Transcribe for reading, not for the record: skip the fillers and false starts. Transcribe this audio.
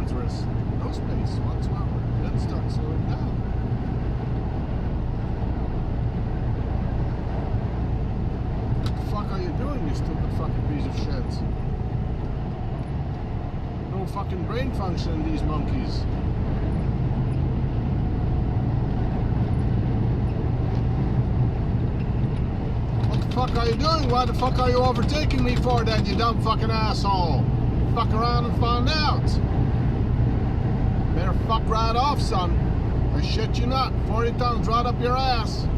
dangerous. No space whatsoever. Then start slowing down. What the fuck are you doing, you stupid fucking piece of shit? No fucking brain function in these monkeys. What the fuck are you doing? Why the fuck are you overtaking me for then, you dumb fucking asshole? Fuck around and find out. Better fuck right off, son. I shit you not. 40 tons right up your ass.